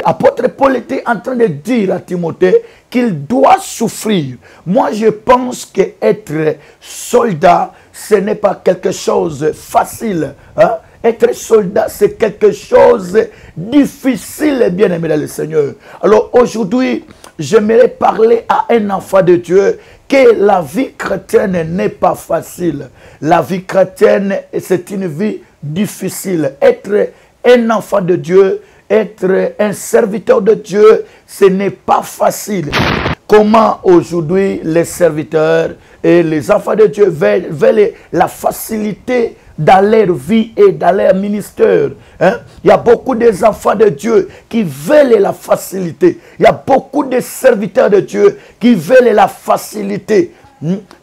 Apôtre Paul était en train de dire à Timothée qu'il doit souffrir. Moi, je pense qu'être soldat, ce n'est pas quelque chose de facile. Hein? Être soldat, c'est quelque chose de difficile, bien aimé dans le Seigneur. Alors aujourd'hui, j'aimerais parler à un enfant de Dieu que la vie chrétienne n'est pas facile. La vie chrétienne, c'est une vie difficile. Être un enfant de Dieu, être un serviteur de Dieu, ce n'est pas facile. Comment aujourd'hui les serviteurs et les enfants de Dieu veulent la facilité dans leur vie et dans leur ministère. Hein? Il y a beaucoup d'enfants de Dieu qui veulent la facilité. Il y a beaucoup de serviteurs de Dieu qui veulent la facilité.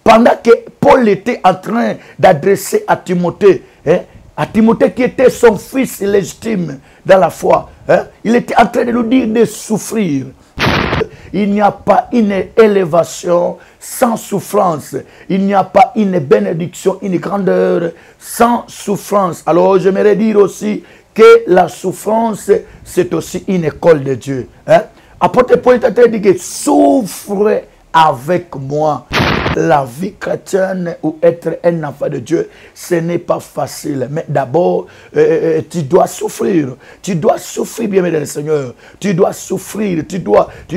Pendant que Paul était en train d'adresser à Timothée, hein? À Timothée qui était son fils légitime dans la foi, hein? Il était en train de nous dire de souffrir. Il n'y a pas une élévation sans souffrance. Il n'y a pas une bénédiction, une grandeur sans souffrance. Alors, j'aimerais dire aussi que la souffrance, c'est aussi une école de Dieu. Hein? Apôtre Paul est en train de dire que souffre avec moi. La vie chrétienne ou être un enfant de Dieu, ce n'est pas facile. Mais d'abord, tu dois souffrir. Tu dois souffrir, bien aimé le Seigneur. Tu dois souffrir. Tu dois te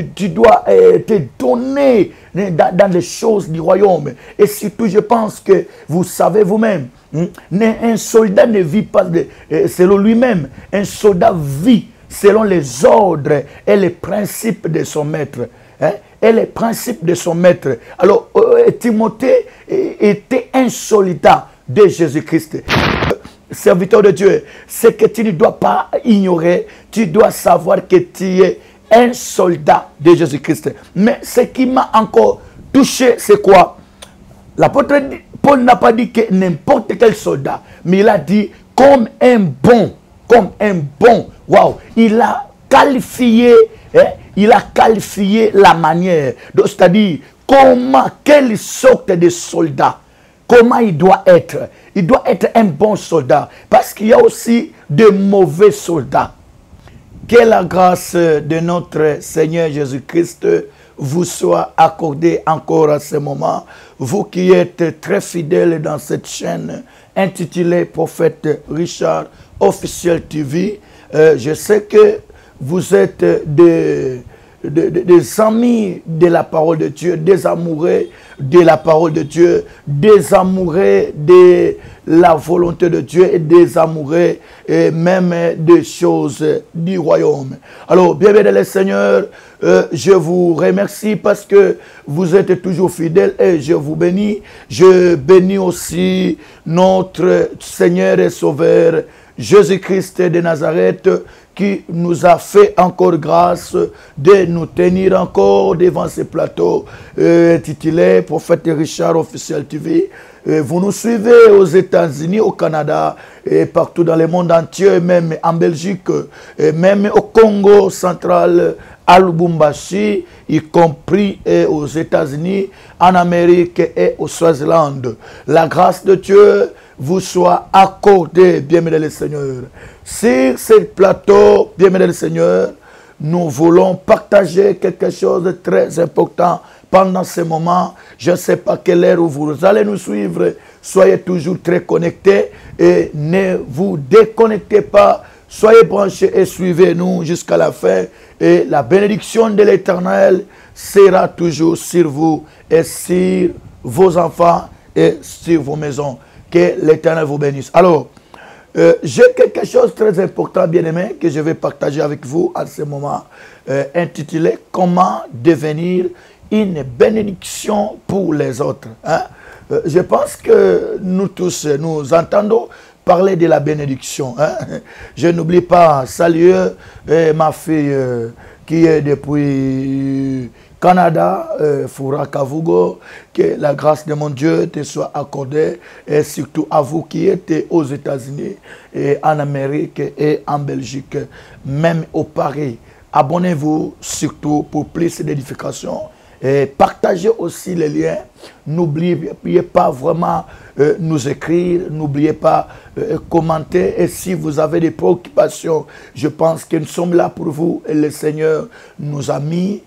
donner dans les choses du royaume. Et surtout, je pense que vous savez vous-même, un soldat ne vit pas selon lui-même. Un soldat vit selon les ordres et les principes de son maître. Hein? Et les principes de son maître. Alors, Timothée était un soldat de Jésus-Christ. Serviteur de Dieu, ce que tu ne dois pas ignorer, tu dois savoir que tu es un soldat de Jésus-Christ. Mais ce qui m'a encore touché, c'est quoi? L'apôtre Paul n'a pas dit que n'importe quel soldat, mais il a dit comme un bon, waouh, il a qualifié, hein, il a qualifié la manière, c'est-à-dire comment, quelle sorte de soldat, comment il doit être. Il doit être un bon soldat, parce qu'il y a aussi de mauvais soldats. Que la grâce de notre Seigneur Jésus-Christ vous soit accordée encore à ce moment. Vous qui êtes très fidèles dans cette chaîne intitulée Prophète Richard Officiel TV, je sais que vous êtes des amis de la parole de Dieu, des amoureux de la parole de Dieu, des amoureux de la volonté de Dieu et des amoureux et même des choses du royaume. Alors, bienvenue le Seigneur, je vous remercie parce que vous êtes toujours fidèles et je vous bénis. Je bénis aussi notre Seigneur et Sauveur, Jésus-Christ de Nazareth, qui nous a fait encore grâce de nous tenir encore devant ce plateau intitulé Prophète Richard Officiel TV. Vous nous suivez aux États-Unis, au Canada, et partout dans le monde entier, même en Belgique, et même au Congo central, à Lubumbashi, y compris aux États-Unis, en Amérique et au Swaziland. La grâce de Dieu vous soit accordée, bien-aimé le Seigneur. Sur ce plateau, bien-aimé le Seigneur, nous voulons partager quelque chose de très important pendant ce moment. Je ne sais pas quelle heure où vous allez nous suivre. Soyez toujours très connectés et ne vous déconnectez pas. Soyez branchés et suivez-nous jusqu'à la fin. Et la bénédiction de l'Éternel sera toujours sur vous et sur vos enfants et sur vos maisons. Que l'Éternel vous bénisse. Alors, j'ai quelque chose de très important, bien-aimé, que je vais partager avec vous à ce moment, intitulé « Comment devenir une bénédiction pour les autres ». Hein? Je pense que nous tous, nous entendons parler de la bénédiction. Hein? Je n'oublie pas saluer ma fille qui est depuis Canada, Fura Kavugo, que la grâce de mon Dieu te soit accordée, et surtout à vous qui êtes aux États-Unis, et en Amérique et en Belgique, même au Paris. Abonnez-vous surtout pour plus d'édification et partagez aussi les liens N'oubliez pas vraiment nous écrire, n'oubliez pas commenter. Et si vous avez des préoccupations, je pense que nous sommes là pour vous et le Seigneur nous a mis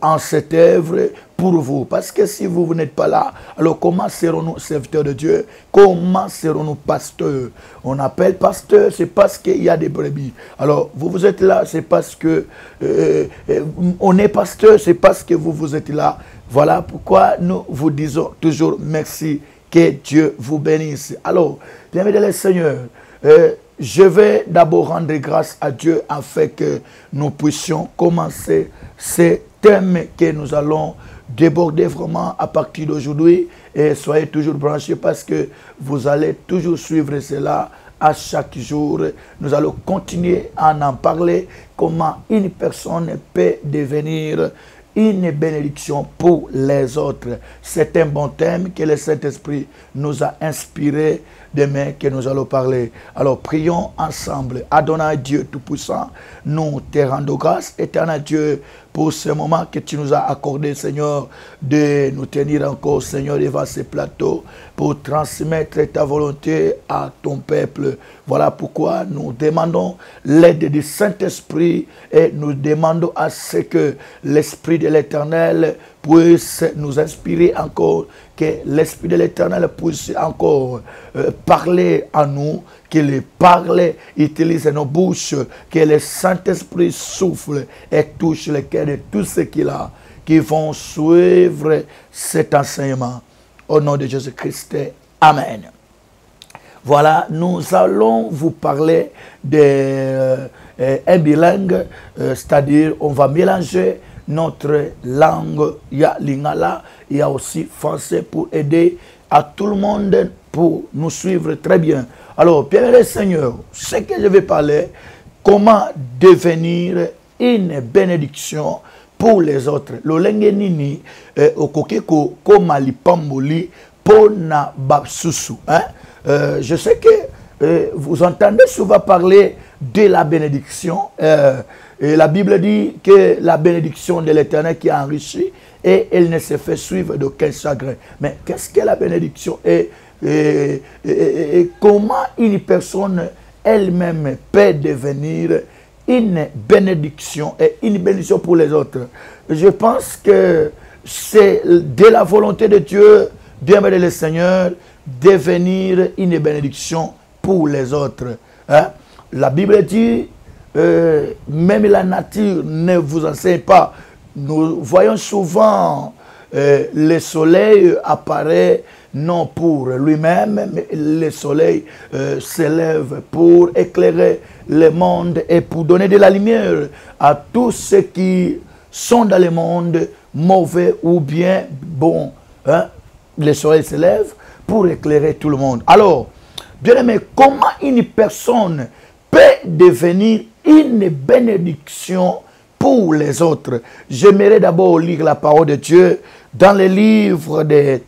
en cette œuvre pour vous. Parce que si vous n'êtes pas là, alors comment serons-nous serviteurs de Dieu? Comment serons-nous pasteurs? On appelle pasteur, c'est parce qu'il y a des brebis. Alors, vous êtes là, c'est parce que on est pasteur, c'est parce que vous êtes là. Voilà pourquoi nous vous disons toujours merci, que Dieu vous bénisse. Alors, bien-aimés le Seigneur, je vais d'abord rendre grâce à Dieu afin que nous puissions commencer ces thèmes que nous allons déborder vraiment à partir d'aujourd'hui. Et soyez toujours branchés parce que vous allez toujours suivre cela à chaque jour. Nous allons continuer à en parler, comment une personne peut devenir une bénédiction pour les autres. C'est un bon thème que le Saint-Esprit nous a inspiré demain que nous allons parler. Alors prions ensemble. Adonai Dieu Tout-Puissant, nous te rendons grâce, éternel Dieu, pour ce moment que tu nous as accordé, Seigneur, de nous tenir encore, Seigneur, devant ces plateaux, pour transmettre ta volonté à ton peuple. Voilà pourquoi nous demandons l'aide du Saint-Esprit et nous demandons à ce que l'Esprit de l'Éternel puisse nous inspirer encore, que l'Esprit de l'Éternel puisse encore parler à nous, qu'il parle, utilise nos bouches, que le Saint-Esprit souffle et touche le cœur de tous ceux qui vont suivre cet enseignement. Au nom de Jésus-Christ, Amen. Voilà, nous allons vous parler d'un bilingue, c'est-à-dire on va mélanger notre langue, il y a lingala, il y a aussi français pour aider à tout le monde pour nous suivre très bien. Alors, bien Seigneur, ce que je vais parler, comment devenir une bénédiction pour les autres. Le lengenini, okokeko komali pamboli pona babsusu. Je sais que vous entendez souvent parler de la bénédiction. Et la Bible dit que la bénédiction de l'Éternel qui est enrichie et elle ne se fait suivre d'aucun chagrin. Mais qu'est-ce que la bénédiction et comment une personne elle-même peut devenir une bénédiction et une bénédiction pour les autres? Je pense que c'est de la volonté de Dieu, bien-aimé le Seigneur, devenir une bénédiction pour les autres. La Bible dit, même la nature ne vous enseigne pas. Nous voyons souvent le soleil apparaît non pour lui-même, mais le soleil s'élève pour éclairer le monde et pour donner de la lumière à tous ceux qui sont dans le monde, mauvais ou bien bon. Le soleil s'élève pour éclairer tout le monde. Alors, bien aimé, comment une personne peut devenir une bénédiction pour les autres? J'aimerais d'abord lire la parole de Dieu dans le livre de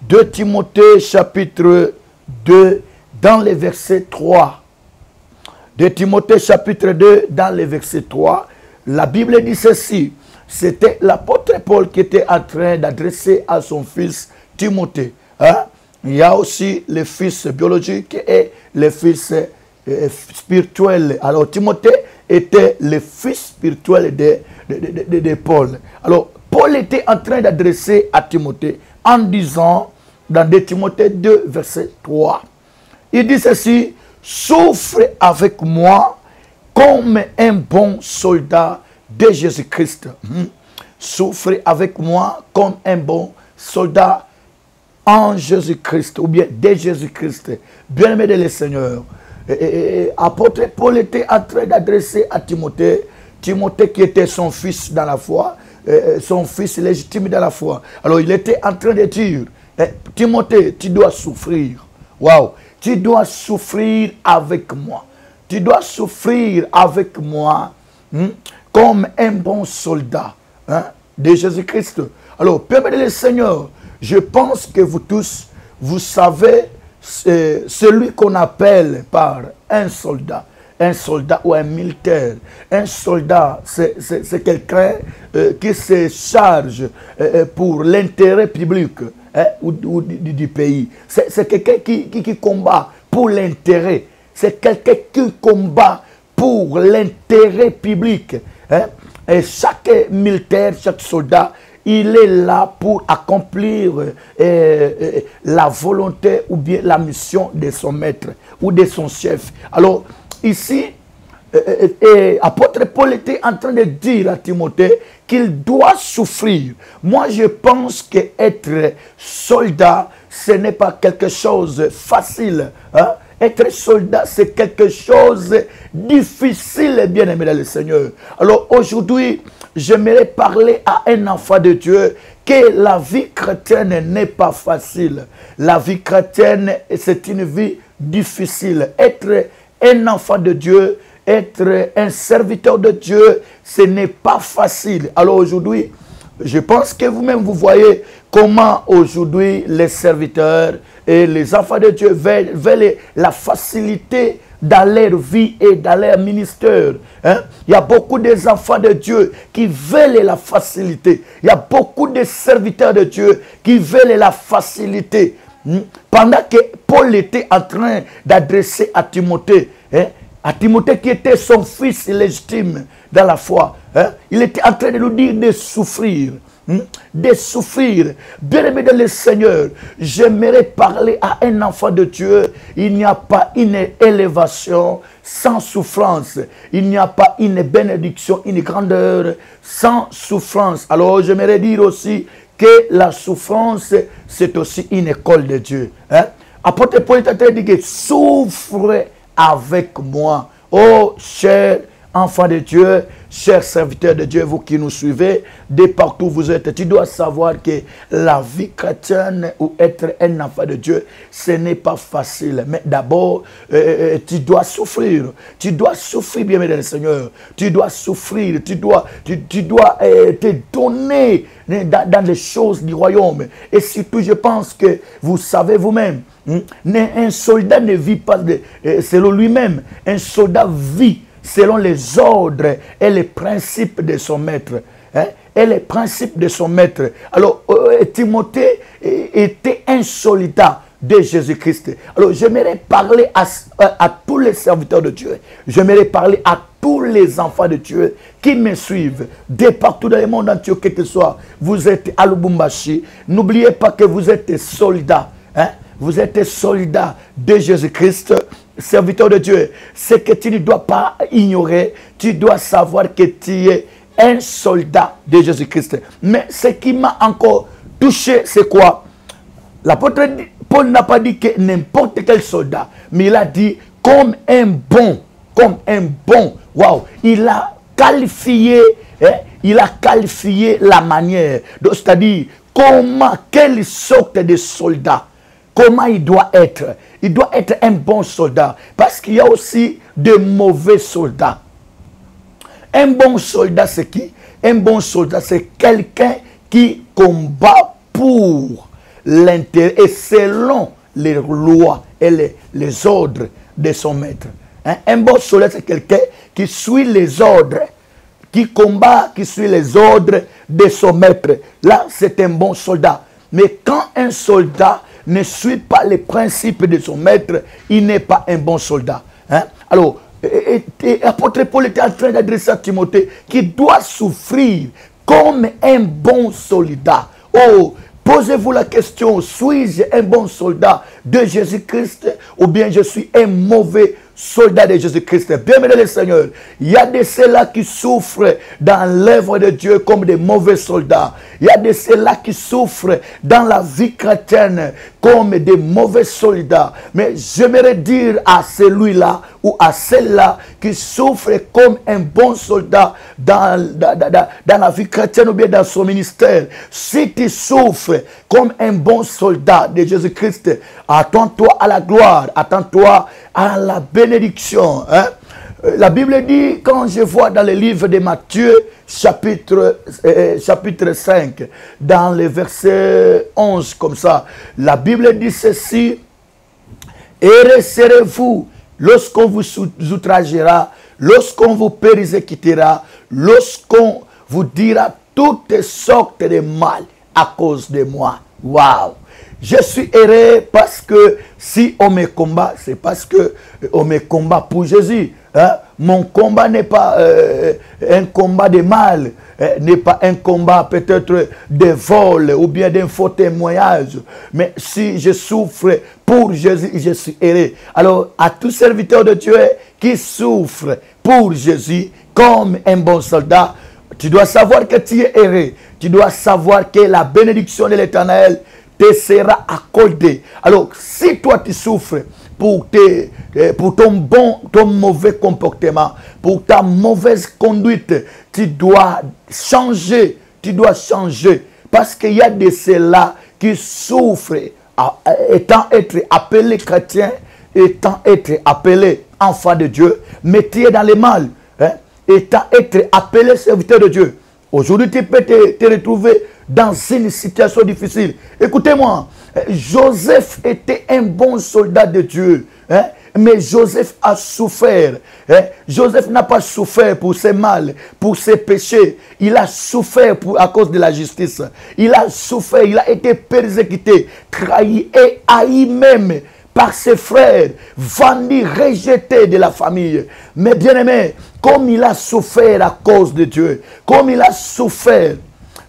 2 Timothée chapitre 2 dans le verset 3. 2 Timothée chapitre 2 dans le verset 3. La Bible dit ceci. C'était l'apôtre Paul qui était en train d'adresser à son fils Timothée. Il y a aussi le fils biologique et le fils spirituel. Alors Timothée était le fils spirituel de Paul. Alors Paul était en train d'adresser à Timothée en disant dans 2 Timothée 2 verset 3. Il dit ceci: souffre avec moi comme un bon soldat de Jésus-Christ. Souffre avec moi comme un bon soldat en Jésus-Christ, ou bien de Jésus-Christ. Bien-aimé de le Seigneur. Apôtre Paul était en train d'adresser à Timothée, Timothée qui était son fils dans la foi, son fils légitime dans la foi. Alors il était en train de dire, Timothée, tu dois souffrir. Waouh, tu dois souffrir avec moi. Tu dois souffrir avec moi comme un bon soldat de Jésus-Christ. Alors, permettez le Seigneur, je pense que vous tous, vous savez, celui qu'on appelle par un soldat. un soldat ou un militaire. Un soldat, c'est quelqu'un qui se charge pour l'intérêt public ou du pays. C'est quelqu'un qui combat pour l'intérêt. C'est quelqu'un qui combat pour l'intérêt public. Et chaque militaire, chaque soldat, il est là pour accomplir la volonté ou bien la mission de son maître ou de son chef. Alors, ici, apôtre Paul était en train de dire à Timothée qu'il doit souffrir. Moi, je pense qu'être soldat, ce n'est pas quelque chose de facile. Être soldat, c'est quelque chose de difficile, bien aimé dans le Seigneur. Alors aujourd'hui, j'aimerais parler à un enfant de Dieu que la vie chrétienne n'est pas facile. La vie chrétienne, c'est une vie difficile. Être un enfant de Dieu, être un serviteur de Dieu, ce n'est pas facile. Alors aujourd'hui, je pense que vous-même, vous voyez comment aujourd'hui les serviteurs et les enfants de Dieu veulent la facilité dans leur vie et dans leur ministère. Il y a beaucoup d'enfants de Dieu qui veulent la facilité. Il y a beaucoup de serviteurs de Dieu qui veulent la facilité. Pendant que Paul était en train d'adresser à Timothée, qui était son fils légitime dans la foi, il était en train de nous dire de souffrir. De souffrir. Bien-aimé dans le Seigneur, j'aimerais parler à un enfant de Dieu. Il n'y a pas une élévation sans souffrance. Il n'y a pas une bénédiction, une grandeur sans souffrance. Alors j'aimerais dire aussi que la souffrance, c'est aussi une école de Dieu. Apôtre Paul est en train de dire, souffre avec moi. Oh, cher enfant de Dieu, chers serviteurs de Dieu, vous qui nous suivez, de partout où vous êtes, tu dois savoir que la vie chrétienne ou être un enfant de Dieu, ce n'est pas facile. Mais d'abord, tu dois souffrir. Tu dois souffrir, bien aimé dans le Seigneur. Tu dois souffrir. Tu dois te donner dans les choses du royaume. Et surtout, je pense que vous savez vous-même, un soldat ne vit pas selon lui-même. Un soldat vit selon les ordres et les principes de son maître. Et les principes de son maître. Alors, Timothée était un soldat de Jésus-Christ. Alors, j'aimerais parler à tous les serviteurs de Dieu. J'aimerais parler à tous les enfants de Dieu qui me suivent de partout dans le monde entier, quel que soit. Vous êtes à Lubumbashi. N'oubliez pas que vous êtes soldats. Vous êtes soldats de Jésus-Christ. Serviteur de Dieu, ce que tu ne dois pas ignorer, tu dois savoir que tu es un soldat de Jésus-Christ. Mais ce qui m'a encore touché, c'est quoi? L'apôtre Paul n'a pas dit que n'importe quel soldat, mais il a dit comme un bon, waouh, il a qualifié la manière, c'est-à-dire quelle sorte de soldat. Comment il doit être? Il doit être un bon soldat. Parce qu'il y a aussi de mauvais soldats. Un bon soldat, c'est qui? Un bon soldat, c'est quelqu'un qui combat pour l'intérêt et selon les lois et les ordres de son maître. Un bon soldat, c'est quelqu'un qui suit les ordres, qui combat, qui suit les ordres de son maître. Là, c'est un bon soldat. Mais quand un soldat ne suit pas les principes de son maître, il n'est pas un bon soldat. Alors, l'apôtre Paul était en train d'adresser à Timothée qui doit souffrir comme un bon soldat. Oh, posez-vous la question, suis-je un bon soldat de Jésus-Christ ou bien je suis un mauvais soldat de Jésus-Christ? Bien-aimé le Seigneur, il y a de ceux-là qui souffrent dans l'œuvre de Dieu comme des mauvais soldats. Il y a de ceux-là qui souffrent dans la vie chrétienne comme des mauvais soldats. Mais j'aimerais dire à celui-là ou à celle-là qui souffre comme un bon soldat dans la vie chrétienne ou bien dans son ministère. Si tu souffres comme un bon soldat de Jésus-Christ, attends-toi à la gloire, attends-toi à la bénédiction. La Bible dit, quand je vois dans le livre de Matthieu, chapitre 5, dans le verset 11, comme ça, la Bible dit ceci: « Heureux serez-vous lorsqu'on vous outragera, lorsqu'on vous persécutera, lorsqu'on vous dira toutes sortes de mal à cause de moi. Waouh! Je suis heureux parce que si on me combat, c'est parce que on me combat pour Jésus. Hein? Mon combat n'est pas un combat de mal, n'est pas un combat peut-être de vol ou bien d'un faux témoignage. Mais si je souffre pour Jésus, je suis heureux. Alors, à tout serviteur de Dieu qui souffre pour Jésus comme un bon soldat, tu dois savoir que tu es heureux. Tu dois savoir que la bénédiction de l'Éternel te sera accordée. Alors, si toi tu souffres pour ton mauvais comportement, pour ta mauvaise conduite, tu dois changer. Tu dois changer. Parce qu'il y a de ceux-là qui souffrent, étant être appelés chrétiens, étant être appelés enfants de Dieu, mais tu es dans le mal. Hein? Étant être appelé serviteur de Dieu. Aujourd'hui, tu peux te retrouver dans une situation difficile. Écoutez-moi, Joseph était un bon soldat de Dieu. Hein? Mais Joseph a souffert. Hein? Joseph n'a pas souffert pour ses mal, pour ses péchés. Il a souffert à cause de la justice. Il a souffert, il a été persécuté, trahi et haï même par ses frères, vendu, rejeté de la famille. Mais bien aimé, comme il a souffert à cause de Dieu, comme il a souffert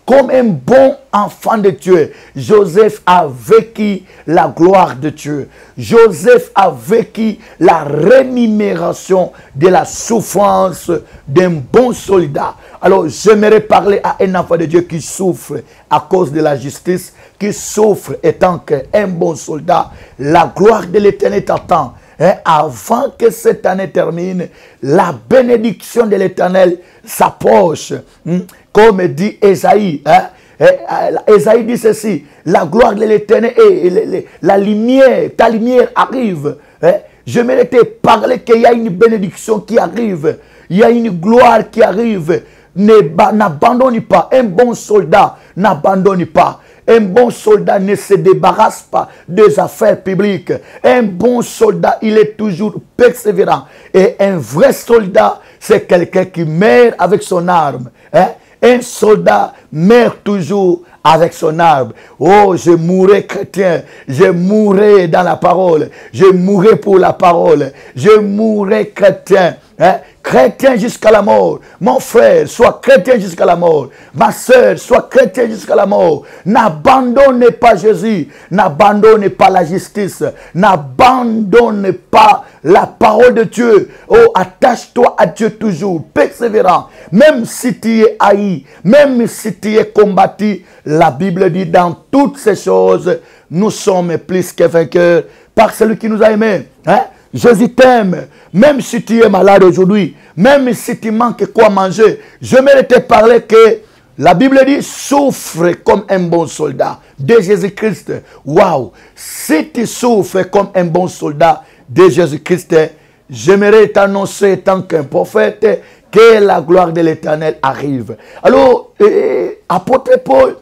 comme un bon enfant de Dieu, Joseph a vécu la gloire de Dieu. Joseph a vécu la rémunération de la souffrance d'un bon soldat. Alors, j'aimerais parler à un enfant de Dieu qui souffre à cause de la justice, qui souffre étant qu'un bon soldat. La gloire de l'Éternel t'attend. Hein, avant que cette année termine, la bénédiction de l'Éternel s'approche. Comme dit Esaïe. Hein, Esaïe dit ceci: la gloire de l'Éternel et la lumière, ta lumière arrive. Hein. Je me te parler qu'il y a une bénédiction qui arrive. Il y a une gloire qui arrive. N'abandonne pas. Un bon soldat n'abandonne pas. Un bon soldat ne se débarrasse pas des affaires publiques. Un bon soldat, il est toujours persévérant. Et un vrai soldat, c'est quelqu'un qui meurt avec son arme. Hein? Un soldat meurt toujours avec son arme. Oh, je mourrai chrétien. Je mourrai dans la parole. Je mourrai pour la parole. Je mourrai chrétien. Hein? Chrétien jusqu'à la mort. Mon frère, sois chrétien jusqu'à la mort. Ma soeur, sois chrétien jusqu'à la mort. N'abandonne pas Jésus. N'abandonne pas la justice. N'abandonne pas la parole de Dieu. Oh, attache-toi à Dieu toujours. Persévérant. Même si tu es haï, même si tu es combattu, la Bible dit dans toutes ces choses, nous sommes plus que vainqueurs par celui qui nous a aimés. Hein? Jésus t'aime, même si tu es malade aujourd'hui, même si tu manques quoi manger. Je vais te parler que la Bible dit souffre comme un bon soldat de Jésus-Christ. Waouh! Si tu souffres comme un bon soldat de Jésus-Christ, j'aimerais t'annoncer tant qu'un prophète que la gloire de l'Éternel arrive. Alors, apôtre Paul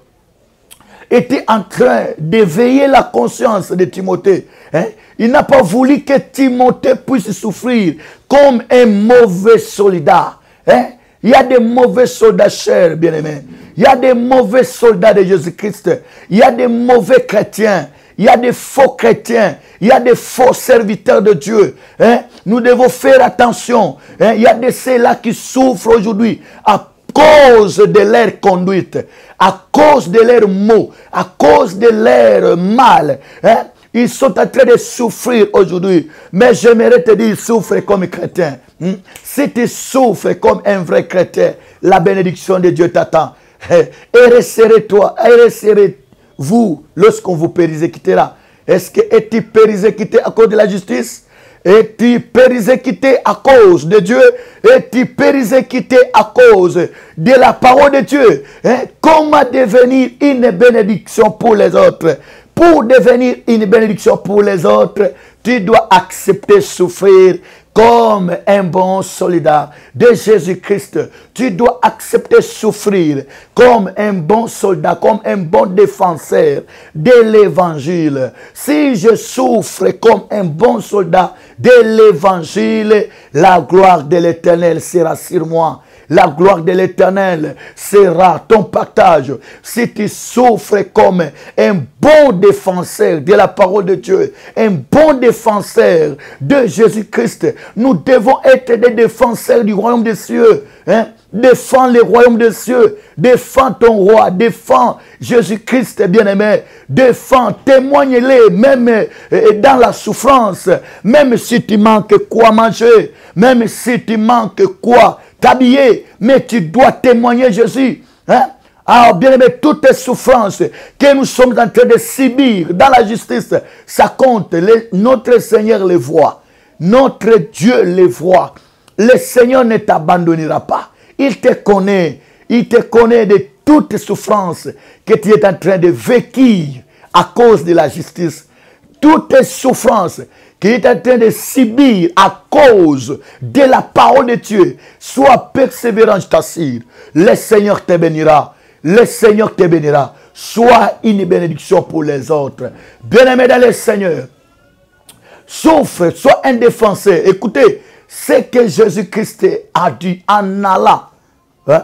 était en train d'éveiller la conscience de Timothée. Hein? Il n'a pas voulu que Timothée puisse souffrir comme un mauvais soldat. Hein? Il y a des mauvais soldats chers, bien-aimés. Il y a des mauvais soldats de Jésus-Christ. Il y a des mauvais chrétiens. Il y a des faux chrétiens. Il y a des faux serviteurs de Dieu. Hein? Nous devons faire attention. Hein? Il y a de ceux-là qui souffrent aujourd'hui à cause de leur conduite, à cause de leurs mots, à cause de leur mal. Hein? Ils sont en train de souffrir aujourd'hui. Mais j'aimerais te dire, souffre comme chrétien. Si tu souffres comme un vrai chrétien, la bénédiction de Dieu t'attend. Et resserrez-toi, et resserrez-vous lorsqu'on vous persécutera. Est-ce que es-tu persécuté à cause de la justice? Es-tu persécuté à cause de Dieu? Es-tu persécuté à cause de la parole de Dieu? Hein? Comment devenir une bénédiction pour les autres? Pour devenir une bénédiction pour les autres, tu dois accepter souffrir comme un bon soldat de Jésus-Christ. Tu dois accepter souffrir comme un bon soldat, comme un bon défenseur de l'évangile. Si je souffre comme un bon soldat de l'évangile, la gloire de l'Éternel sera sur moi. La gloire de l'Éternel sera ton partage. Si tu souffres comme un bon défenseur de la parole de Dieu, un bon défenseur de Jésus-Christ, nous devons être des défenseurs du royaume des cieux. Défends le royaume des cieux, défends ton roi, défends Jésus-Christ bien-aimé, défends, témoigne-les, même dans la souffrance, même si tu manques quoi manger, même si tu manques quoi t'habiller, mais tu dois témoigner Jésus. Alors, bien-aimé, toutes les souffrances que nous sommes en train de subir dans la justice, ça compte. Notre Seigneur les voit. Notre Dieu les voit. Le Seigneur ne t'abandonnera pas. Il te connaît. Il te connaît de toutes les souffrances que tu es en train de vivre à cause de la justice. Toutes les souffrances que tu es en train de subir à cause de la parole de Dieu. Sois persévérant, je t'assure. Le Seigneur te bénira. Le Seigneur te bénira. Sois une bénédiction pour les autres. Bien-aimé dans le Seigneur, souffre, sois un défenseur. Écoutez, ce que Jésus-Christ a dit en allant,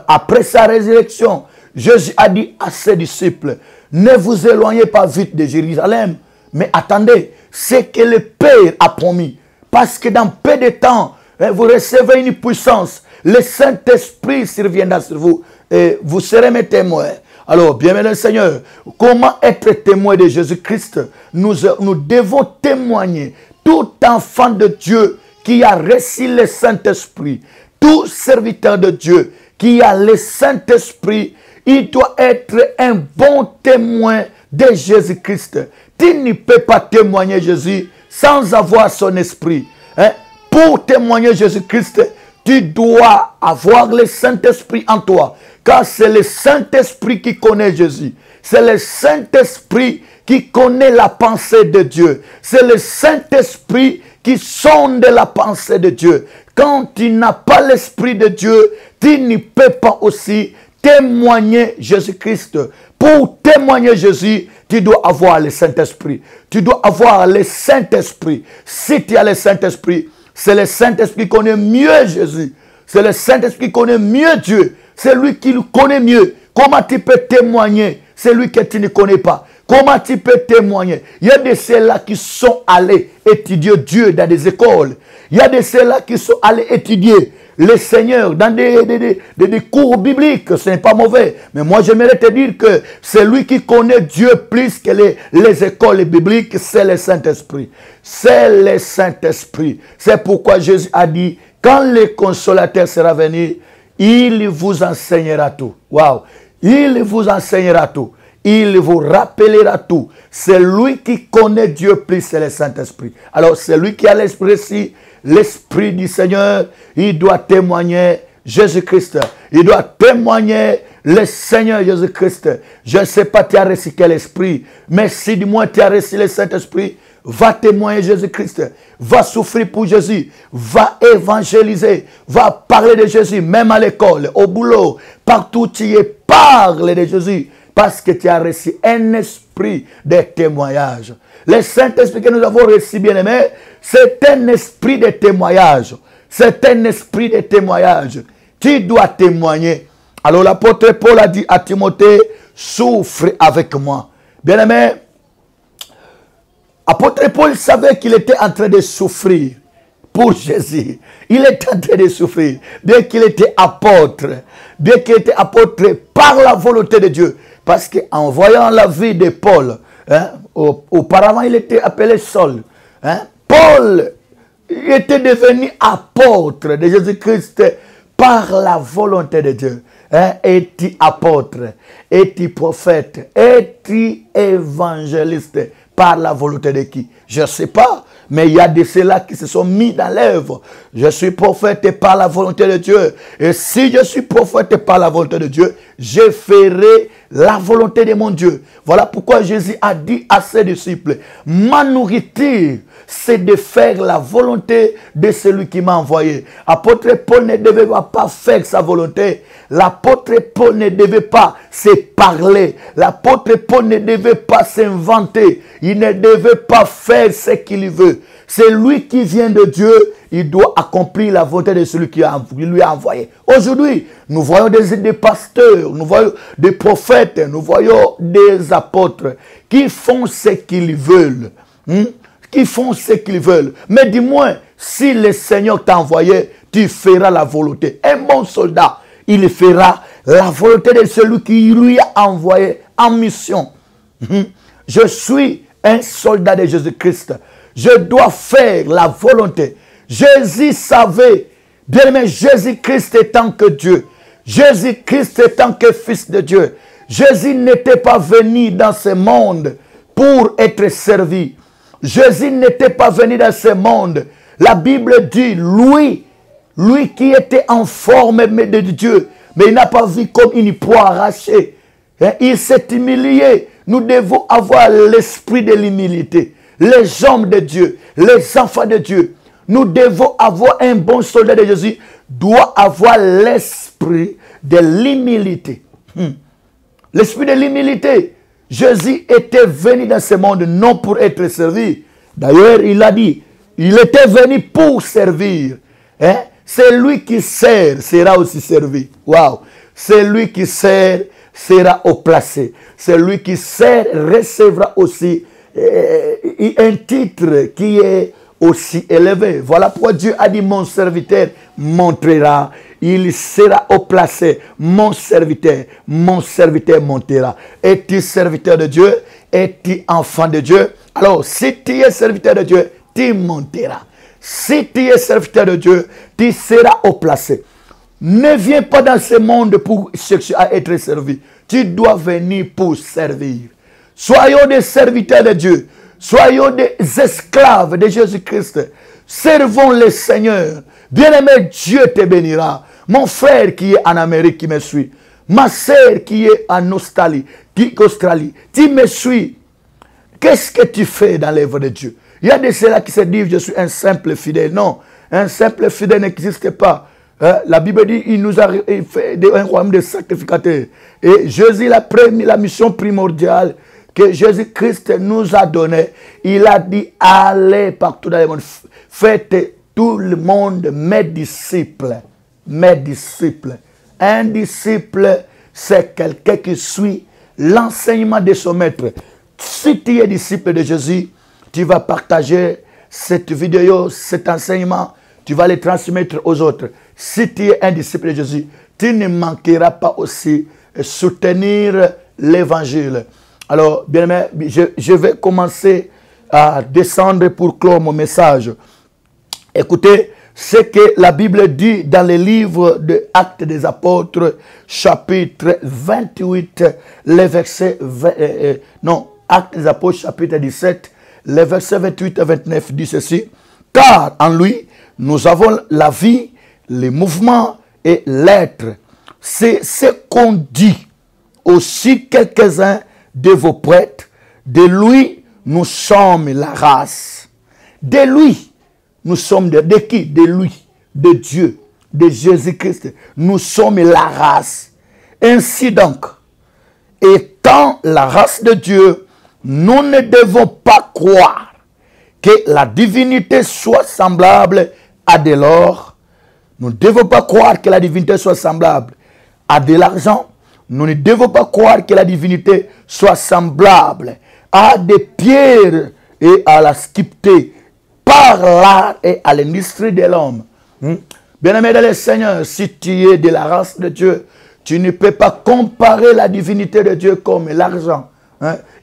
après sa résurrection, Jésus a dit à ses disciples, ne vous éloignez pas vite de Jérusalem, mais attendez, ce que le Père a promis. Parce que dans peu de temps, vous recevez une puissance. Le Saint-Esprit surviendra sur vous et vous serez mes témoins. Alors, bien-aimé Seigneur, comment être témoin de Jésus-Christ? Nous devons témoigner. Tout enfant de Dieu qui a reçu le Saint-Esprit, tout serviteur de Dieu qui a le Saint-Esprit, il doit être un bon témoin de Jésus-Christ. Tu ne peux pas témoigner Jésus sans avoir son esprit. Pour témoigner Jésus-Christ, tu dois avoir le Saint-Esprit en toi. Car c'est le Saint-Esprit qui connaît Jésus. C'est le Saint-Esprit qui connaît la pensée de Dieu. C'est le Saint-Esprit qui sonde la pensée de Dieu. Quand tu n'as pas l'Esprit de Dieu, tu ne peux pas aussi témoigner Jésus-Christ. Pour témoigner Jésus, tu dois avoir le Saint-Esprit. Tu dois avoir le Saint-Esprit. Si tu as le Saint-Esprit, c'est le Saint-Esprit qui connaît mieux Jésus. C'est le Saint-Esprit qui connaît mieux Dieu. C'est lui qui le connaît mieux. Comment tu peux témoigner? C'est lui que tu ne connais pas. Comment tu peux témoigner? Il y a de ceux-là qui sont allés étudier Dieu dans des écoles. Il y a de ceux-là qui sont allés étudier le Seigneur dans des cours bibliques. Ce n'est pas mauvais. Mais moi, j'aimerais te dire que c'est lui qui connaît Dieu plus que les écoles bibliques. C'est le Saint-Esprit. C'est le Saint-Esprit. C'est pourquoi Jésus a dit, quand le consolateur sera venu, il vous enseignera tout. Waouh! Il vous enseignera tout. Il vous rappellera tout. C'est lui qui connaît Dieu plus, c'est le Saint-Esprit. Alors, c'est lui qui a l'Esprit, l'Esprit du Seigneur. Il doit témoigner Jésus-Christ. Il doit témoigner le Seigneur Jésus-Christ. Je ne sais pas, tu as reçu quel esprit, mais si du moins tu as reçu le Saint-Esprit, va témoigner Jésus-Christ, va souffrir pour Jésus, va évangéliser, va parler de Jésus, même à l'école, au boulot, partout tu es, parle de Jésus, parce que tu as reçu un esprit de témoignage. Le Saint-Esprit que nous avons reçu, bien-aimé, c'est un esprit de témoignage. C'est un esprit de témoignage. Tu dois témoigner. Alors l'apôtre Paul a dit à Timothée, souffre avec moi. Bien-aimé, apôtre Paul savait qu'il était en train de souffrir pour Jésus. Il était en train de souffrir. Bien qu'il était apôtre. Bien qu'il était apôtre par la volonté de Dieu. Parce qu'en voyant la vie de Paul, auparavant il était appelé Saul. Paul était devenu apôtre de Jésus-Christ par la volonté de Dieu. Es-tu apôtre? Es-tu prophète? Es-tu évangéliste? Par la volonté de qui? Je ne sais pas. Mais il y a de ceux-là qui se sont mis dans l'œuvre. Je suis prophète par la volonté de Dieu. Et si je suis prophète par la volonté de Dieu, je ferai la volonté de mon Dieu. Voilà pourquoi Jésus a dit à ses disciples, ma nourriture, c'est de faire la volonté de celui qui m'a envoyé. Apôtre Paul ne devait pas faire sa volonté. L'apôtre Paul ne devait pas se parler. L'apôtre Paul ne devait pas s'inventer. Il ne devait pas faire ce qu'il veut. C'est lui qui vient de Dieu. Il doit accomplir la volonté de celui qui lui a envoyé. Aujourd'hui, nous voyons des pasteurs, nous voyons des prophètes, nous voyons des apôtres qui font ce qu'ils veulent. Qui font ce qu'ils veulent. Mais dis-moi, si le Seigneur t'a envoyé, tu feras la volonté. Un bon soldat, il fera la volonté de celui qui lui a envoyé en mission. Je suis un soldat de Jésus-Christ. Je dois faire la volonté. Jésus savait, bien aimé, Jésus-Christ étant que Dieu, Jésus-Christ étant que Fils de Dieu, Jésus n'était pas venu dans ce monde pour être servi. Jésus n'était pas venu dans ce monde. La Bible dit, lui qui était en forme de Dieu, mais il n'a pas vu comme une proie arrachée. Il s'est humilié. Nous devons avoir l'esprit de l'humilité. Les hommes de Dieu, les enfants de Dieu, nous devons avoir un bon soldat de Jésus, doit avoir l'esprit de l'humilité. L'esprit de l'humilité. Jésus était venu dans ce monde non pour être servi. D'ailleurs, il a dit, il était venu pour servir. C'est lui qui sert, sera aussi servi. Waouh! C'est lui qui sert, sera au placé. C'est lui qui sert, recevra aussi un titre qui est aussi élevé. Voilà pourquoi Dieu a dit, mon serviteur montrera, il sera au placé. Mon serviteur montera. Es-tu serviteur de Dieu? Es-tu enfant de Dieu? Alors, si tu es serviteur de Dieu, tu monteras. Si tu es serviteur de Dieu, tu seras au placé. Ne viens pas dans ce monde pour chercher à être servi. Tu dois venir pour servir. Soyons des serviteurs de Dieu. Soyons des esclaves de Jésus-Christ. Servons le Seigneur. Bien-aimé, Dieu te bénira. Mon frère qui est en Amérique, qui me suit. Ma sœur qui est en Australie, tu me suis. Qu'est-ce que tu fais dans l'œuvre de Dieu? Il y a de ceux-là qui se disent, je suis un simple fidèle. Non, un simple fidèle n'existe pas. La Bible dit, il nous a fait un royaume de sacrificateurs. Et Jésus, la mission primordiale que Jésus-Christ nous a donnée, il a dit, allez partout dans le monde, faites tout le monde mes disciples. Mes disciples. Un disciple, c'est quelqu'un qui suit l'enseignement de son maître. Si tu es disciple de Jésus, tu vas partager cette vidéo, cet enseignement, tu vas le transmettre aux autres. Si tu es un disciple de Jésus, tu ne manqueras pas aussi soutenir l'évangile. Alors, bien aimé, je vais commencer à descendre pour clore mon message. Écoutez ce que la Bible dit dans le livre de Actes des Apôtres, chapitre 28, les versets... Actes des Apôtres, chapitre 17, les versets 28 et 29 dit ceci. Car en lui, nous avons la vie, les mouvements et l'être. C'est ce qu'on dit aussi quelques-uns de vos prêtres. De lui, nous sommes la race. De lui, nous sommes de qui? De lui, de Dieu, de Jésus-Christ. Nous sommes la race. Ainsi donc, étant la race de Dieu, nous ne devons pas croire que la divinité soit semblable à de l'or. Nous ne devons pas croire que la divinité soit semblable à de l'argent. Nous ne devons pas croire que la divinité soit semblable à des pierres et à la sculpter par l'art et à l'industrie de l'homme. Bien-aimé dans le Seigneur, si tu es de la race de Dieu, tu ne peux pas comparer la divinité de Dieu comme l'argent.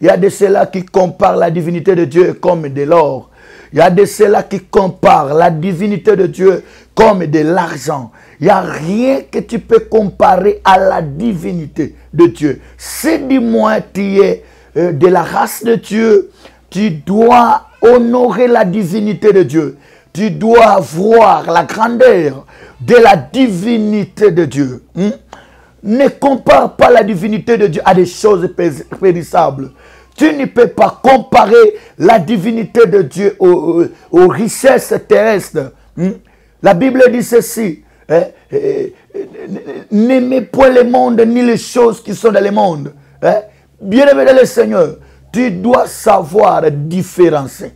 Il y a de ceux-là qui comparent la divinité de Dieu comme de l'or. Il y a de ceux-là qui comparent la divinité de Dieu comme de l'argent. Il n'y a rien que tu peux comparer à la divinité de Dieu. Si du moins tu es de la race de Dieu, tu dois honorer la divinité de Dieu. Tu dois voir la grandeur de la divinité de Dieu. Ne compare pas la divinité de Dieu à des choses périssables. Tu ne peux pas comparer la divinité de Dieu aux richesses terrestres. La Bible dit ceci. N'aimez point le monde ni les choses qui sont dans le monde. Bien-aimé dans le Seigneur, tu dois savoir différencier.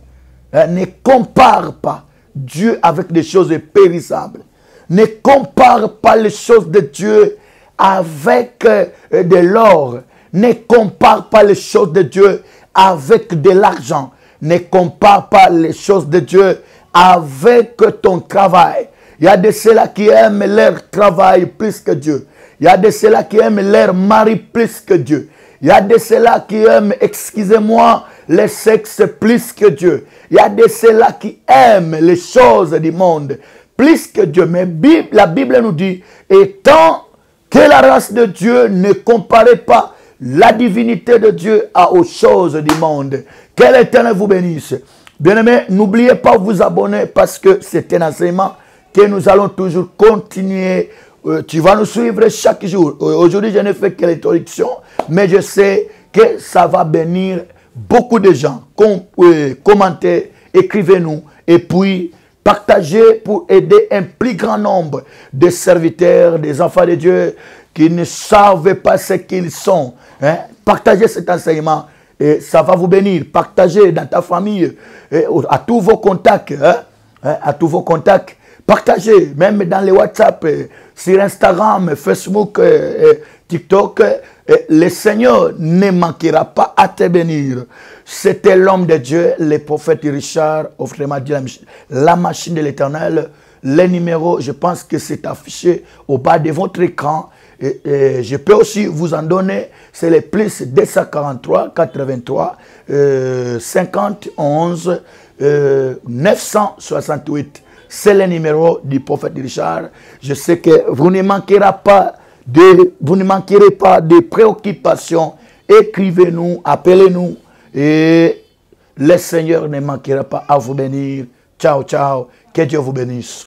Ne compare pas Dieu avec des choses périssables. Ne compare pas les choses de Dieu avec de l'or. Ne compare pas les choses de Dieu avec de l'argent. Ne compare pas les choses de Dieu avec ton travail. Il y a de ceux-là qui aiment leur travail plus que Dieu. Il y a de ceux-là qui aiment leur mari plus que Dieu. Il y a de ceux-là qui aiment, excusez-moi, le sexe plus que Dieu. Il y a de ceux-là qui aiment les choses du monde plus que Dieu. Mais la Bible nous dit, étant que la race de Dieu ne comparait pas la divinité de Dieu aux choses du monde. Que l'Éternel vous bénisse. Bien-aimés, n'oubliez pas de vous abonner parce que c'est un enseignement que nous allons toujours continuer. Tu vas nous suivre chaque jour. Aujourd'hui, je n'ai fait que l'introduction, mais je sais que ça va bénir beaucoup de gens. Commentez, écrivez-nous et puis partagez pour aider un plus grand nombre de serviteurs, des enfants de Dieu qui ne savent pas ce qu'ils sont. Partagez cet enseignement et ça va vous bénir. Partagez dans ta famille, à tous vos contacts. À tous vos contacts. Partagez, même dans les WhatsApp, sur Instagram, Facebook, TikTok. Le Seigneur ne manquera pas à te bénir. C'était l'homme de Dieu, le prophète Richard, autrement dit la machine de l'Éternel. Les numéros, je pense que c'est affiché au bas de votre écran. Et je peux aussi vous en donner. C'est le plus 243 83 50 11 968. C'est le numéro du prophète Richard. Je sais que vous ne manquerez pas de préoccupations. Écrivez-nous, appelez-nous et le Seigneur ne manquera pas à vous bénir. Ciao, ciao. Que Dieu vous bénisse.